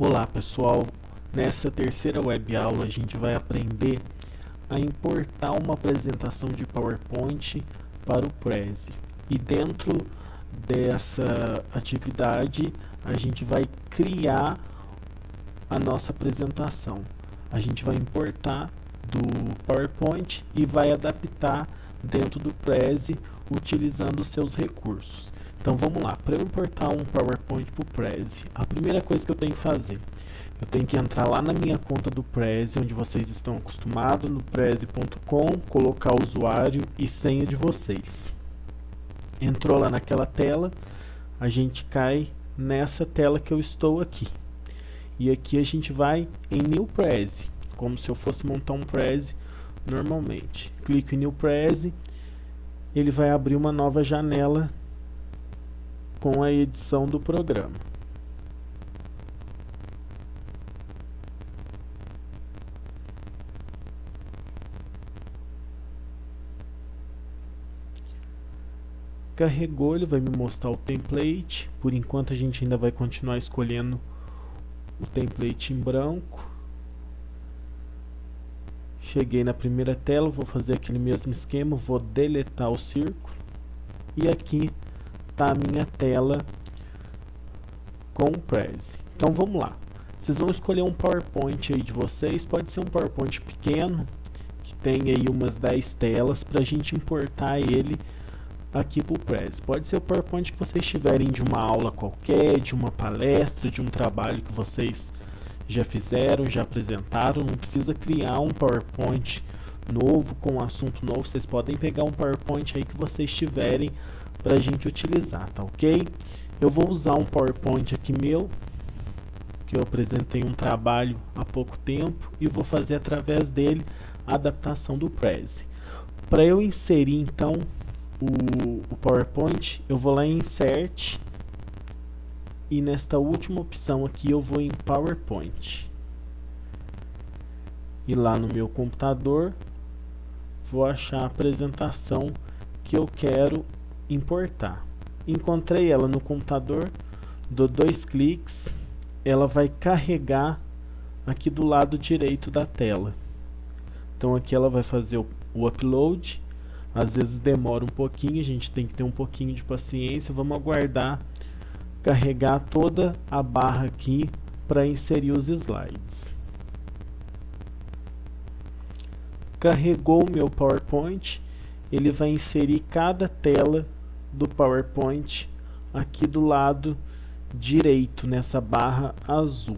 Olá pessoal, nessa terceira web aula a gente vai aprender a importar uma apresentação de PowerPoint para o Prezi. E dentro dessa atividade a gente vai criar a nossa apresentação. A gente vai importar do PowerPoint e vai adaptar dentro do Prezi utilizando os seus recursos. Então vamos lá, para eu importar um PowerPoint para o Prezi, a primeira coisa que eu tenho que fazer, eu tenho que entrar lá na minha conta do Prezi, onde vocês estão acostumados, no prezi.com, colocar o usuário e senha de vocês. Entrou lá naquela tela, a gente cai nessa tela que eu estou aqui. E aqui a gente vai em New Prezi, como se eu fosse montar um Prezi normalmente. Clico em New Prezi, ele vai abrir uma nova janela com a edição do programa. Carregou, ele vai me mostrar o template. Por enquanto a gente ainda vai continuar escolhendo o template em branco. Cheguei na primeira tela, vou fazer aquele mesmo esquema, vou deletar o círculo. E aqui está a minha tela com o Prezi. Então vamos lá. Vocês vão escolher um PowerPoint aí de vocês. Pode ser um PowerPoint pequeno, que tem aí umas 10 telas, para a gente importar ele aqui para o Prezi. Pode ser o PowerPoint que vocês tiverem de uma aula qualquer, de uma palestra, de um trabalho que vocês já fizeram, já apresentaram. Não precisa criar um PowerPoint novo, com um assunto novo. Vocês podem pegar um PowerPoint aí que vocês tiverem para a gente utilizar, tá ok? Eu vou usar um PowerPoint aqui meu, que eu apresentei um trabalho há pouco tempo, e vou fazer através dele a adaptação do Prezi. Para eu inserir então o PowerPoint, eu vou lá em Insert, e nesta última opção aqui eu vou em PowerPoint. E lá no meu computador vou achar a apresentação que eu quero importar. Encontrei ela no computador, dou 2 cliques, ela vai carregar aqui do lado direito da tela. Então aqui ela vai fazer o upload. Às vezes demora um pouquinho, a gente tem que ter um pouquinho de paciência. Vamos aguardar carregar toda a barra aqui para inserir os slides. Carregou o meu PowerPoint, ele vai inserir cada tela do PowerPoint aqui do lado direito, nessa barra azul.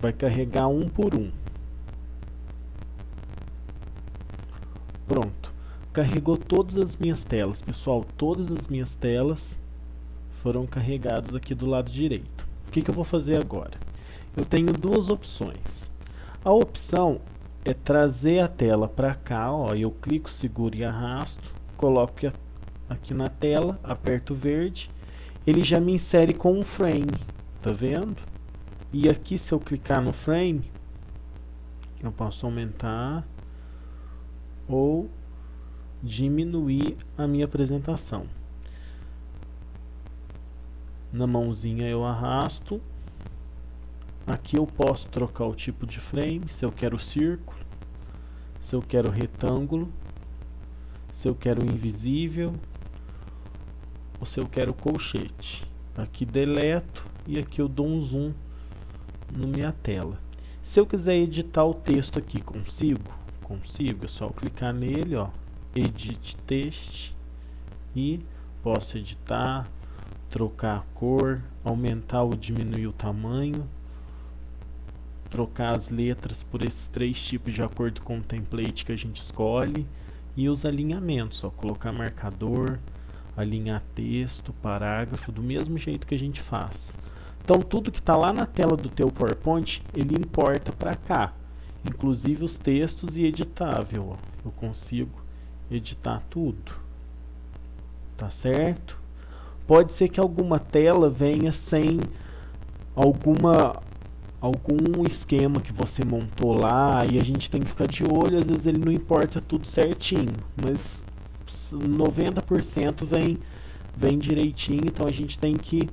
Vai carregar um por um. Pronto. Carregou todas as minhas telas, pessoal. Todas as minhas telas foram carregadas aqui do lado direito. O que eu vou fazer agora? Eu tenho duas opções. A opção é trazer a tela para cá, ó. Eu clico, seguro e arrasto, coloco aqui na tela, aperto verde, ele já me insere com um frame, tá vendo? E aqui, se eu clicar no frame, eu posso aumentar ou diminuir a minha apresentação. Na mãozinha eu arrasto. Aqui eu posso trocar o tipo de frame, se eu quero círculo, se eu quero retângulo, se eu quero invisível, ou se eu quero colchete. Aqui deleto e aqui eu dou um zoom na minha tela. Se eu quiser editar o texto aqui, consigo, é só eu clicar nele, ó, Edit Text, e posso editar, trocar a cor, aumentar ou diminuir o tamanho, trocar as letras por esses 3 tipos de acordo com o template que a gente escolhe, e os alinhamentos, ó, colocar marcador, alinhar texto, parágrafo, do mesmo jeito que a gente faz. Então tudo que está lá na tela do teu PowerPoint, ele importa para cá, inclusive os textos, e editável, ó. Eu consigo editar tudo, tá certo? Pode ser que alguma tela venha sem algum esquema que você montou lá, e a gente tem que ficar de olho. Às vezes ele não importa tudo certinho, mas 90% vem direitinho, então a gente tem que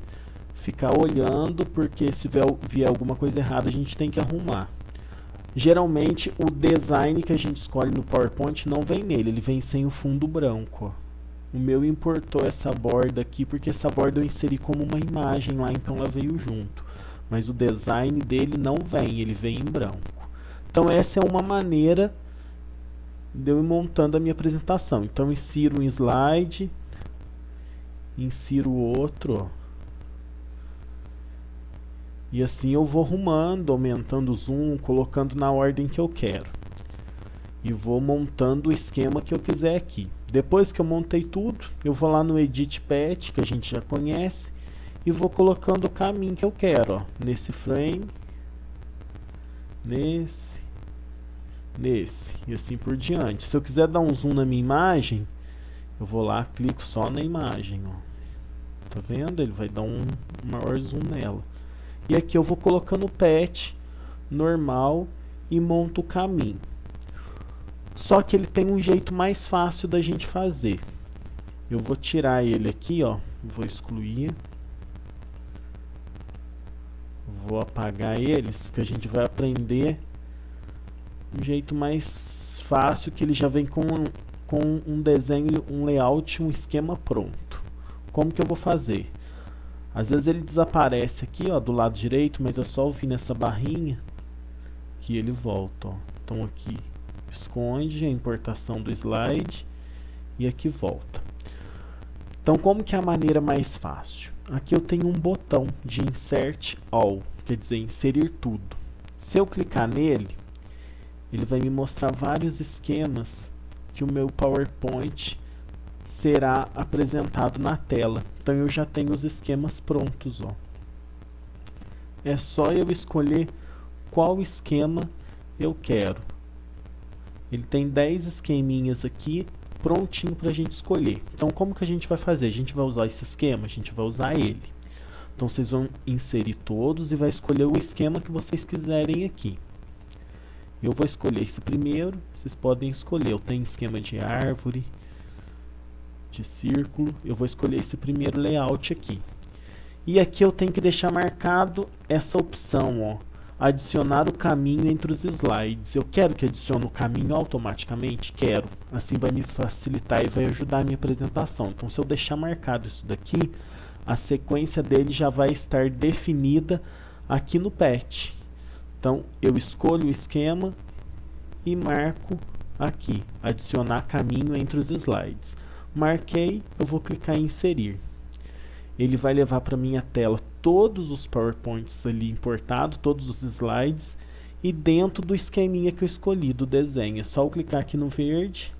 ficar olhando, porque se vier alguma coisa errada a gente tem que arrumar. Geralmente o design que a gente escolhe no PowerPoint não vem nele, ele vem sem o fundo branco, ó. O meu importou essa borda aqui porque essa borda eu inseri como uma imagem lá, então ela veio junto. Mas o design dele não vem, ele vem em branco. Então essa é uma maneira de eu ir montando a minha apresentação. Então insiro um slide, insiro outro, ó. E assim eu vou arrumando, aumentando o zoom, colocando na ordem que eu quero. E vou montando o esquema que eu quiser aqui. Depois que eu montei tudo, eu vou lá no Edit Path, que a gente já conhece, e vou colocando o caminho que eu quero, ó, nesse frame, nesse, e assim por diante. Se eu quiser dar um zoom na minha imagem, eu vou lá, clico só na imagem, ó. Tá vendo? Ele vai dar um maior zoom nela. E aqui eu vou colocando o path normal e monto o caminho. Só que ele tem um jeito mais fácil da gente fazer. Eu vou tirar ele aqui, ó, vou excluir. Vou apagar eles, que a gente vai aprender um jeito mais fácil, que ele já vem com um desenho, um layout, um esquema pronto. Como que eu vou fazer? Às vezes ele desaparece aqui, ó, do lado direito, mas é só eu vir nessa barrinha que ele volta, ó. Então aqui esconde a importação do slide e aqui volta. Então como que é a maneira mais fácil? Aqui eu tenho um botão de Insert All, quer dizer, inserir tudo. Se eu clicar nele, ele vai me mostrar vários esquemas que o meu PowerPoint será apresentado na tela. Então eu já tenho os esquemas prontos, ó. É só eu escolher qual esquema eu quero. Ele tem 10 esqueminhas aqui prontinho para a gente escolher. Então como que a gente vai fazer? A gente vai usar esse esquema? A gente vai usar ele. Então vocês vão inserir todos e vai escolher o esquema que vocês quiserem aqui. Eu vou escolher esse primeiro, vocês podem escolher. Eu tenho esquema de árvore, de círculo. Eu vou escolher esse primeiro layout aqui. E aqui eu tenho que deixar marcado essa opção, ó, adicionar o caminho entre os slides. Eu quero que adicione o caminho automaticamente? Quero. Assim vai me facilitar e vai ajudar a minha apresentação. Então se eu deixar marcado isso daqui, a sequência dele já vai estar definida aqui no Path. Então eu escolho o esquema e marco aqui, adicionar caminho entre os slides. Marquei, eu vou clicar em inserir. Ele vai levar para minha tela todos os PowerPoints ali importados, todos os slides, e dentro do esqueminha que eu escolhi do desenho. É só eu clicar aqui no verde,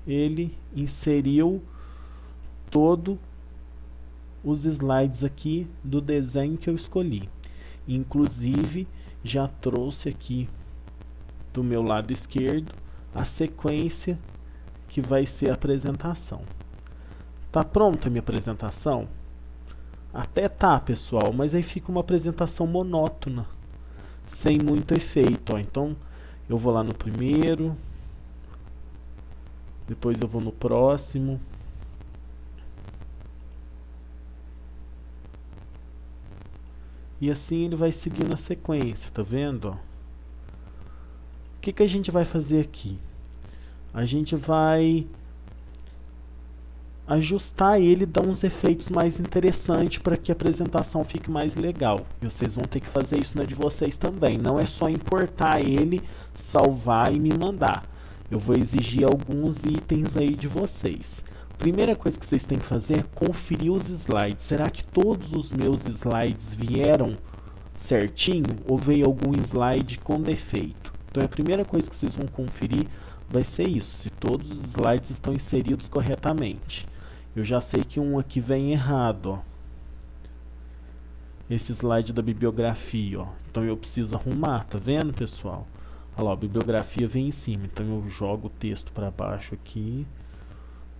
ele inseriu todos os slides aqui do desenho que eu escolhi. Inclusive já trouxe aqui do meu lado esquerdo a sequência que vai ser a apresentação. Tá pronta a minha apresentação? Até tá, pessoal, mas aí fica uma apresentação monótona, sem muito efeito, ó. Então eu vou lá no primeiro, depois eu vou no próximo, e assim ele vai seguindo a sequência, tá vendo? O que que a gente vai fazer aqui? A gente vai ajustar ele, dar uns efeitos mais interessantes para que a apresentação fique mais legal. E vocês vão ter que fazer isso na de vocês também. Não é só importar ele, salvar e me mandar. Eu vou exigir alguns itens aí de vocês. Primeira coisa que vocês têm que fazer é conferir os slides. Será que todos os meus slides vieram certinho ou veio algum slide com defeito? Então a primeira coisa que vocês vão conferir vai ser isso, se todos os slides estão inseridos corretamente. Eu já sei que um aqui vem errado, ó. Esse slide da bibliografia, ó. Então eu preciso arrumar, tá vendo, pessoal? Olha lá, a bibliografia vem em cima, então eu jogo o texto para baixo aqui,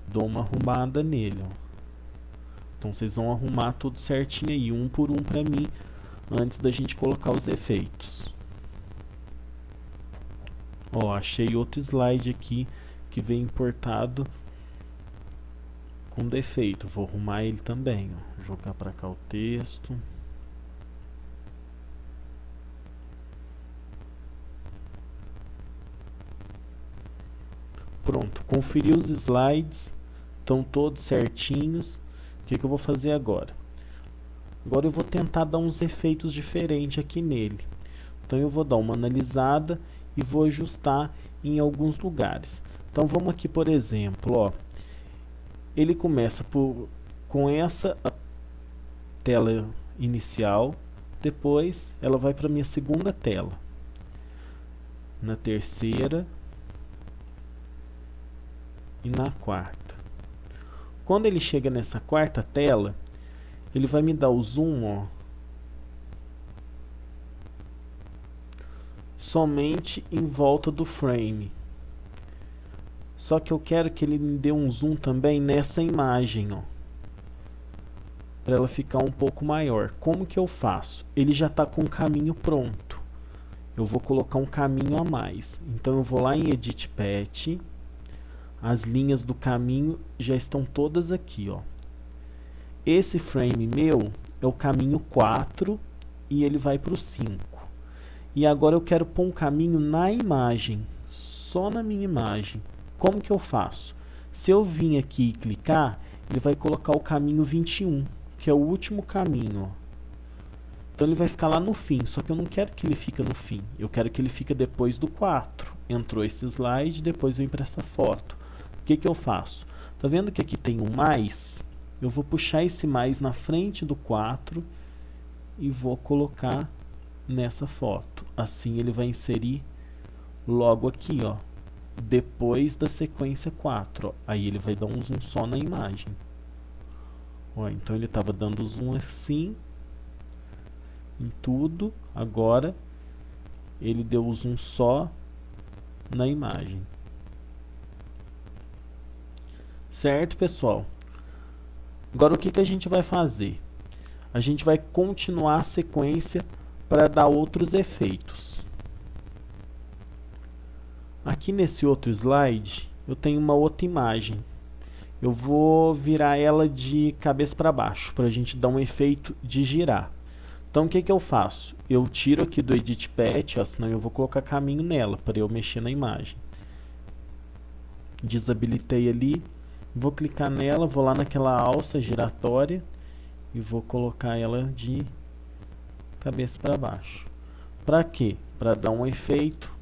dou uma arrumada nele, ó. Então vocês vão arrumar tudo certinho aí, um por um para mim, antes da gente colocar os efeitos. Ó, achei outro slide aqui que vem importado com defeito. Vou arrumar ele também, ó. Jogar para cá o texto. Pronto, conferi os slides, estão todos certinhos. O que eu vou fazer agora? Agora eu vou tentar dar uns efeitos diferentes aqui nele. Então eu vou dar uma analisada e vou ajustar em alguns lugares. Então vamos aqui, por exemplo, ó, ele começa com essa tela inicial, depois ela vai para minha segunda tela, na terceira e na quarta. Quando ele chega nessa quarta tela, ele vai me dar o zoom, ó, somente em volta do frame. Só que eu quero que ele me dê um zoom também nessa imagem, ó, para ela ficar um pouco maior. Como que eu faço? Ele já está com o caminho pronto. Eu vou colocar um caminho a mais. Então eu vou lá em Edit Path. As linhas do caminho já estão todas aqui, ó. Esse frame meu é o caminho 4 e ele vai para o 5. E agora eu quero pôr um caminho na imagem, só na minha imagem. Como que eu faço? Se eu vir aqui e clicar, ele vai colocar o caminho 21, que é o último caminho, ó. Então ele vai ficar lá no fim, só que eu não quero que ele fique no fim. Eu quero que ele fique depois do 4. Entrou esse slide, depois vem para essa foto. O que eu faço? Tá vendo que aqui tem um mais? Eu vou puxar esse mais na frente do 4 e vou colocar nessa foto. Assim ele vai inserir logo aqui, ó, depois da sequência 4, ó. Aí ele vai dar um zoom só na imagem. Ó, então ele estava dando zoom assim em tudo, agora ele deu o zoom só na imagem. Certo, pessoal? Agora o que a gente vai fazer? A gente vai continuar a sequência para dar outros efeitos. Aqui nesse outro slide eu tenho uma outra imagem. Eu vou virar ela de cabeça para baixo para a gente dar um efeito de girar. Então o que eu faço? Eu tiro aqui do Edit Path, ó, senão eu vou colocar caminho nela para eu mexer na imagem. Desabilitei ali, vou clicar nela, vou lá naquela alça giratória e vou colocar ela de cabeça para baixo. Para quê? Para dar um efeito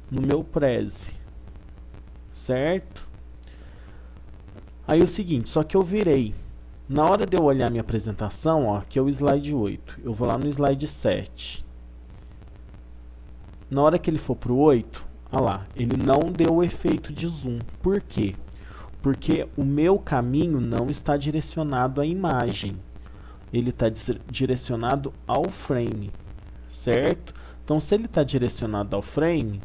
no meu Prezi, certo? Aí o seguinte, só que eu virei. Na hora de eu olhar minha apresentação, ó, aqui é o slide 8. Eu vou lá no slide 7. Na hora que ele for pro 8, olha lá, ele não deu o efeito de zoom. Por quê? Porque o meu caminho não está direcionado à imagem. Ele está direcionado ao frame, certo? Então, se ele está direcionado ao frame,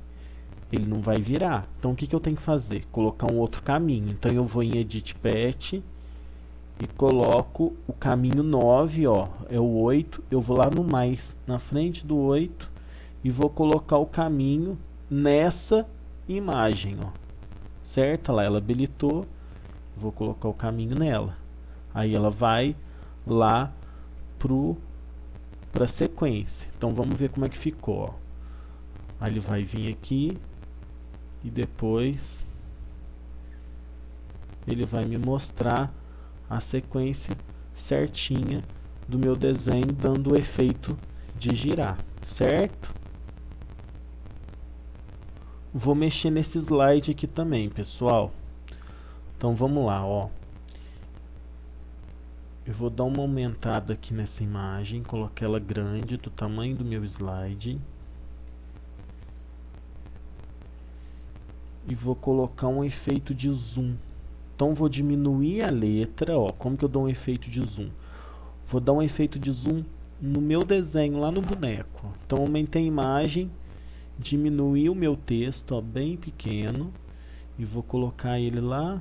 ele não vai virar. Então, o que eu tenho que fazer? Colocar um outro caminho. Então, eu vou em Edit Path e coloco o caminho 9, ó, é o 8. Eu vou lá no mais, na frente do 8, e vou colocar o caminho nessa imagem, ó. Certo? Lá ela habilitou. Vou colocar o caminho nela. Aí ela vai lá para a sequência. Então vamos ver como é que ficou, ó. Aí ele vai vir aqui e depois ele vai me mostrar a sequência certinha do meu desenho, dando o efeito de girar, certo? Vou mexer nesse slide aqui também, pessoal. Então vamos lá, ó. Eu vou dar uma aumentada aqui nessa imagem, colocar ela grande, do tamanho do meu slide. E vou colocar um efeito de zoom. Então vou diminuir a letra, ó. Como que eu dou um efeito de zoom? Vou dar um efeito de zoom no meu desenho, lá no boneco, ó. Então aumentei a imagem, diminuí o meu texto, ó, bem pequeno. E vou colocar ele lá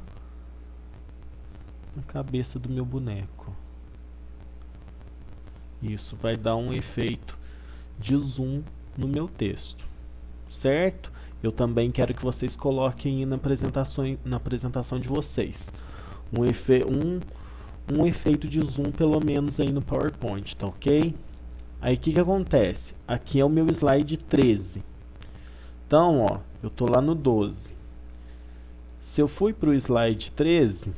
na cabeça do meu boneco. Isso vai dar um efeito de zoom no meu texto, certo? Eu também quero que vocês coloquem na apresentação de vocês. um efeito de zoom pelo menos aí no PowerPoint, tá ok? Aí o que acontece? Aqui é o meu slide 13. Então, ó, eu tô lá no 12. Se eu fui para o slide 13,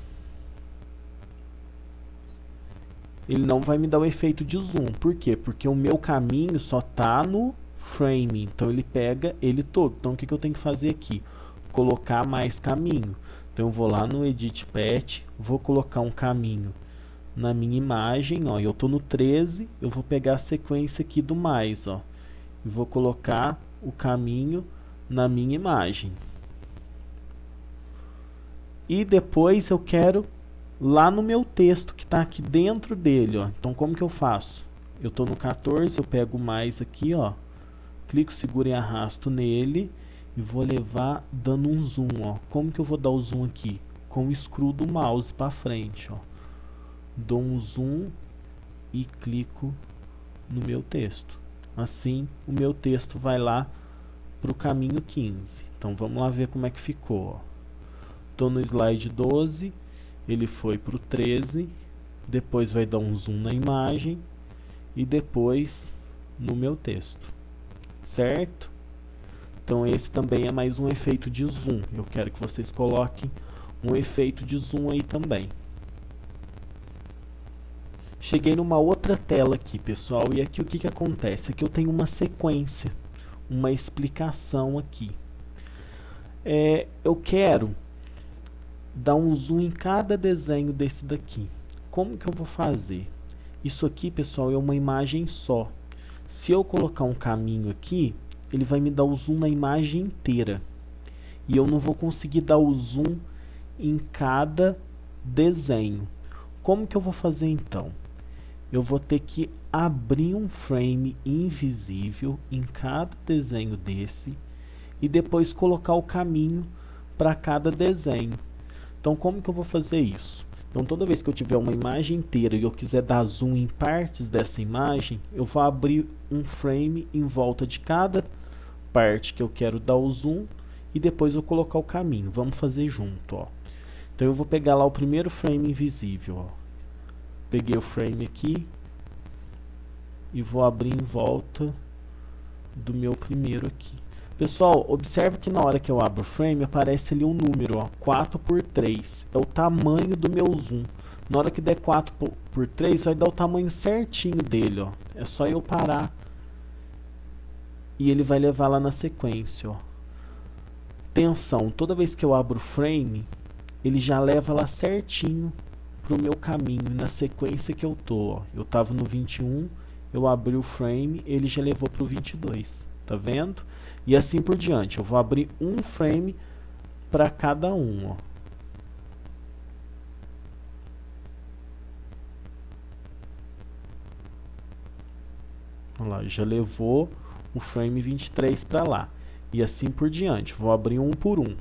ele não vai me dar o efeito de zoom. Por quê? Porque o meu caminho só tá no frame, então ele pega ele todo. Então o que eu tenho que fazer aqui? Colocar mais caminho. Então eu vou lá no Edit Path, vou colocar um caminho na minha imagem, ó, eu tô no 13, eu vou pegar a sequência aqui do mais, ó, e vou colocar o caminho na minha imagem. E depois eu quero lá no meu texto que está aqui dentro dele, ó. Então como que eu faço? Eu tô no 14, eu pego mais aqui, ó, clico, seguro e arrasto nele e vou levar dando um zoom, ó. Como que eu vou dar o zoom aqui? Com o scroll do mouse para frente, ó. Dou um zoom e clico no meu texto. Assim, o meu texto vai lá para o caminho 15. Então vamos lá ver como é que ficou, ó. Tô no slide 12, ele foi para o 13, depois vai dar um zoom na imagem e depois no meu texto, certo? Então esse também é mais um efeito de zoom. Eu quero que vocês coloquem um efeito de zoom aí também. Cheguei numa outra tela aqui, pessoal, e aqui o que acontece? Aqui eu tenho uma sequência, uma explicação aqui. Eu quero dar um zoom em cada desenho desse daqui. Como que eu vou fazer? Isso aqui, pessoal, é uma imagem só. Se eu colocar um caminho aqui, ele vai me dar o zoom na imagem inteira. E eu não vou conseguir dar o zoom em cada desenho. Como que eu vou fazer então? Eu vou ter que abrir um frame invisível em cada desenho desse e depois colocar o caminho para cada desenho. Então como que eu vou fazer isso? Então toda vez que eu tiver uma imagem inteira e eu quiser dar zoom em partes dessa imagem, eu vou abrir um frame em volta de cada parte que eu quero dar o zoom e depois eu colocar o caminho. Vamos fazer junto, ó. Então eu vou pegar lá o primeiro frame invisível, ó. Peguei o frame aqui e vou abrir em volta do meu primeiro aqui. Pessoal, observe que na hora que eu abro o frame aparece ali um número, ó, 4×3. É o tamanho do meu zoom. Na hora que der 4×3 vai dar o tamanho certinho dele, ó. É só eu parar e ele vai levar lá na sequência, ó. Atenção, toda vez que eu abro o frame, ele já leva lá certinho pro meu caminho, na sequência que eu tô, ó. Eu tava no 21, eu abri o frame, ele já levou pro 22, tá vendo? E assim por diante, eu vou abrir um frame para cada um, ó. Olha lá, já levou o frame 23 para lá. E assim por diante, vou abrir um por um.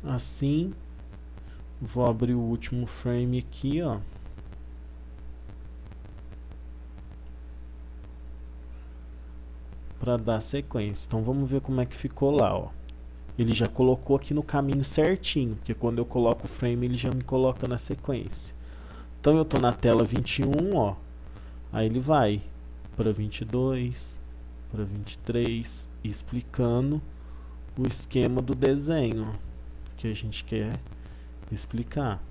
Assim, vou abrir o último frame aqui, ó. Para dar sequência. Então vamos ver como é que ficou lá, ó. Ele já colocou aqui no caminho certinho, porque quando eu coloco o frame ele já me coloca na sequência. Então eu tô na tela 21, ó. Aí ele vai para 22, para 23, explicando o esquema do desenho que a gente quer explicar.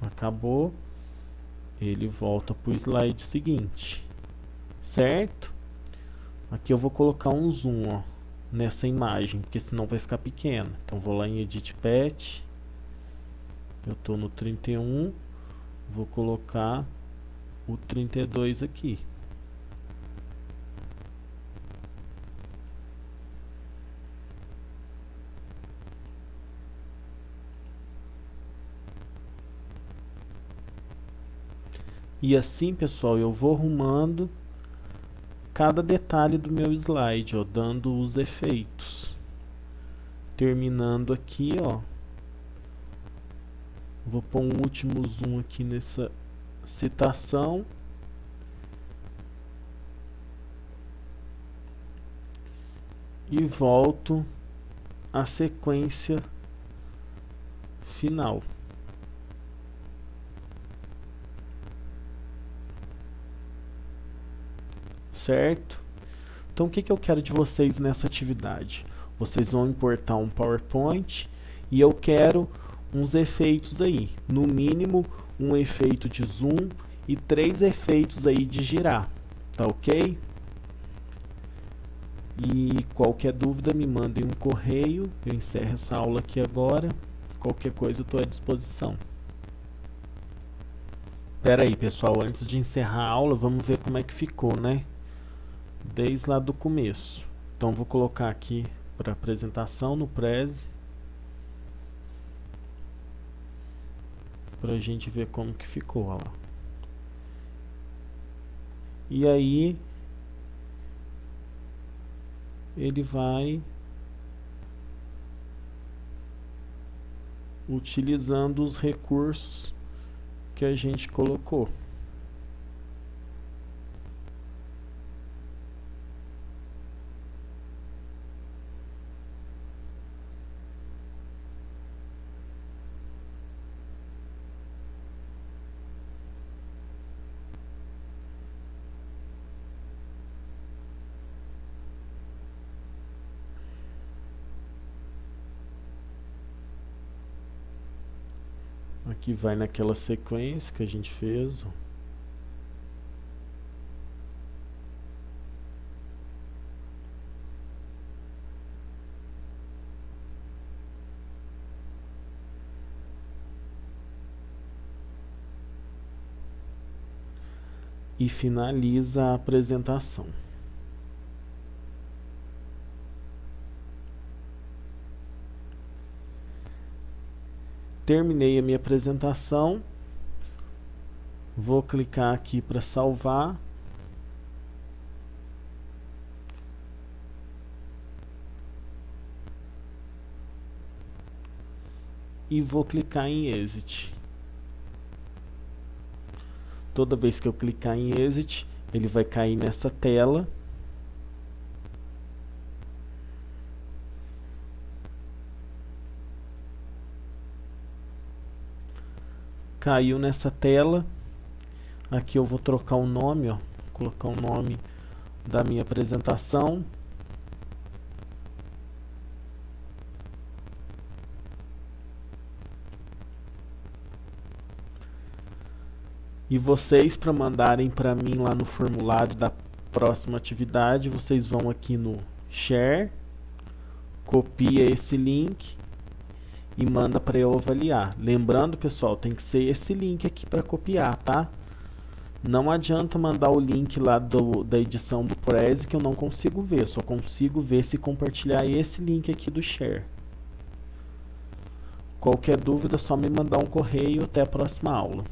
Acabou, ele volta para o slide seguinte, certo? Aqui eu vou colocar um zoom, ó, nessa imagem, porque senão vai ficar pequeno. Então vou lá em Edit Path, eu estou no 31, vou colocar o 32 aqui. E assim, pessoal, eu vou arrumando cada detalhe do meu slide, ó, dando os efeitos. Terminando aqui, ó, vou pôr um último zoom aqui nessa citação. E volto à sequência final. Certo? Então o que eu quero de vocês nessa atividade? Vocês vão importar um PowerPoint e eu quero uns efeitos aí. No mínimo um efeito de zoom e 3 efeitos aí de girar. Tá ok? E qualquer dúvida me mandem um correio. Eu encerro essa aula aqui agora. Qualquer coisa eu estou à disposição. Pera aí, pessoal, antes de encerrar a aula, vamos ver como é que ficou, né? Desde lá do começo. Então vou colocar aqui para apresentação no Prezi, para a gente ver como que ficou, ó lá. E aí ele vai utilizando os recursos que a gente colocou. Aqui vai naquela sequência que a gente fez. E finaliza a apresentação. Terminei a minha apresentação. Vou clicar aqui para salvar. E vou clicar em Exit. Toda vez que eu clicar em Exit, ele vai cair nessa tela. Caiu nessa tela. Aqui eu vou trocar o nome, ó, colocar o nome da minha apresentação. E vocês, para mandarem para mim lá no formulário da próxima atividade, vocês vão aqui no Share, copia esse link e manda para eu avaliar. Lembrando, pessoal, tem que ser esse link aqui para copiar, tá? Não adianta mandar o link lá da edição do Prezi que eu não consigo ver. Só consigo ver se compartilhar esse link aqui do Share. Qualquer dúvida é só me mandar um correio. Até a próxima aula.